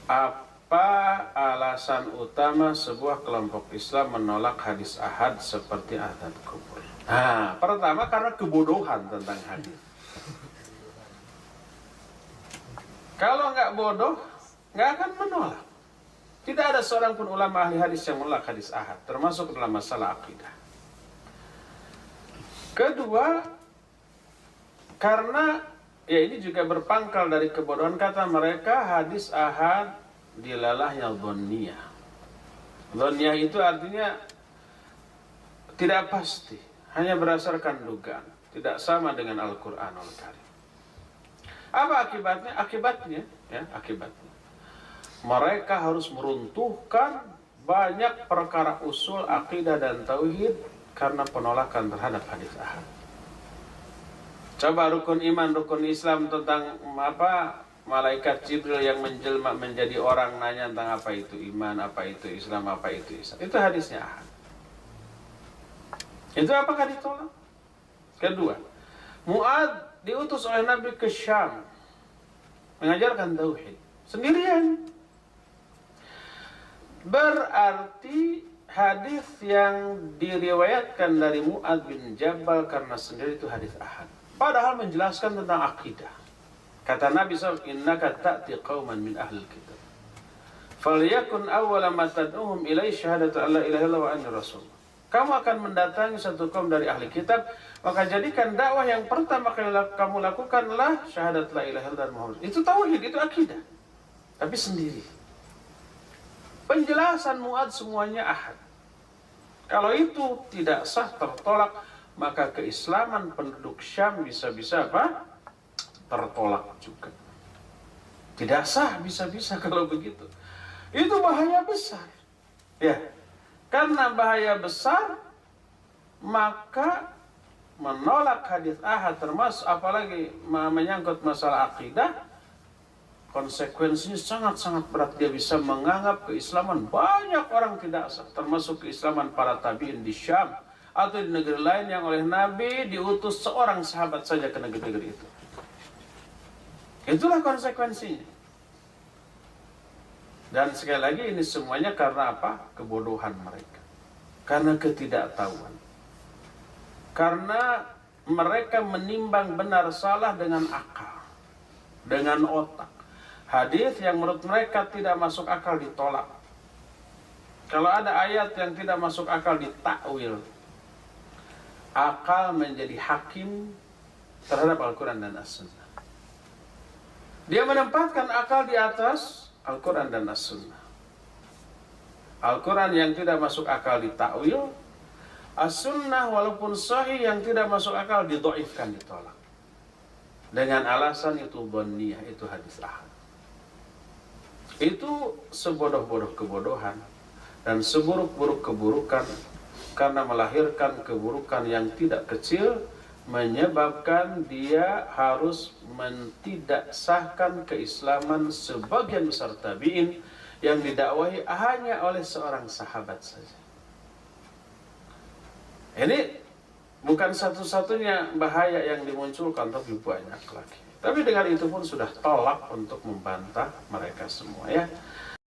Apa alasan utama sebuah kelompok Islam menolak hadis ahad seperti azab kubur? Nah, pertama karena kebodohan tentang hadis. Kalau nggak bodoh, nggak akan menolak. Tidak ada seorang pun ulama ahli hadis yang menolak hadis ahad, termasuk dalam masalah akidah. Kedua, karena ya ini juga berpangkal dari kebodohan, kata mereka hadis ahad dilalahnya dhanniyah. Dhanniyah itu artinya tidak pasti, hanya berdasarkan dugaan, tidak sama dengan Al-Qur'anul Karim. Apa akibatnya? Akibatnya mereka harus meruntuhkan banyak perkara usul akidah dan tauhid karena penolakan terhadap hadis ahad. Coba rukun iman, rukun Islam tentang apa? Malaikat Jibril yang menjelma menjadi orang, nanya tentang apa itu iman, apa itu Islam, apa itu Islam. Itu hadisnya ahad. Itu apakah ditolak? Kedua, Mu'adz diutus oleh Nabi ke Syam mengajarkan tauhid sendirian. Berarti hadis yang diriwayatkan dari Mu'adz bin Jabal karena sendiri itu hadis ahad. Padahal menjelaskan tentang akidah. Kata Nabi SAW, innaka ta'ti qauman min ahlil kitab. Falyakun awwala ma tad'uhum ilaihi syahadatu alla ilaha illallah wa anna rasulullah. Kamu akan mendatangi satu kaum dari ahli kitab, maka jadikan dakwah yang pertama kali kamu lakukanlah syahadat la ilaha illallah Muhammad. Itu tauhid, itu akidah. Tapi sendiri. Penjelasan Mu'adz semuanya ahad. Kalau itu tidak sah, tertolak, maka keislaman penduduk Syam bisa-bisa apa? Tertolak juga. Tidak sah bisa-bisa kalau begitu. Itu bahaya besar. Ya. Karena bahaya besar, maka menolak hadis ahad termasuk apalagi menyangkut masalah akidah, konsekuensinya sangat-sangat berat. Dia bisa menganggap keislaman banyak orang tidak sah, termasuk keislaman para tabi'in di Syam atau di negeri lain yang oleh Nabi diutus seorang sahabat saja ke negeri-negeri itu. Itulah konsekuensinya. Dan sekali lagi ini semuanya karena apa? Kebodohan mereka. Karena ketidaktahuan. Karena mereka menimbang benar salah dengan akal, dengan otak. Hadis yang menurut mereka tidak masuk akal ditolak. Kalau ada ayat yang tidak masuk akal ditakwil. Akal menjadi hakim terhadap Al-Quran dan As-Sunnah. Dia menempatkan akal di atas Al-Quran dan As-Sunnah. Al-Quran yang tidak masuk akal ditakwil, As-Sunnah walaupun sahih yang tidak masuk akal didhaifkan, ditolak. Dengan alasan itu dhanniyah, itu hadis ahad. Itu sebodoh-bodoh kebodohan dan seburuk-buruk keburukan, karena melahirkan keburukan yang tidak kecil, menyebabkan dia harus mentidaksahkan keislaman sebagian besar tabi'in yang didakwahi hanya oleh seorang sahabat saja. Ini bukan satu-satunya bahaya yang dimunculkan, tapi banyak lagi. Tapi dengan itu pun sudah tolak untuk membantah mereka semua, ya.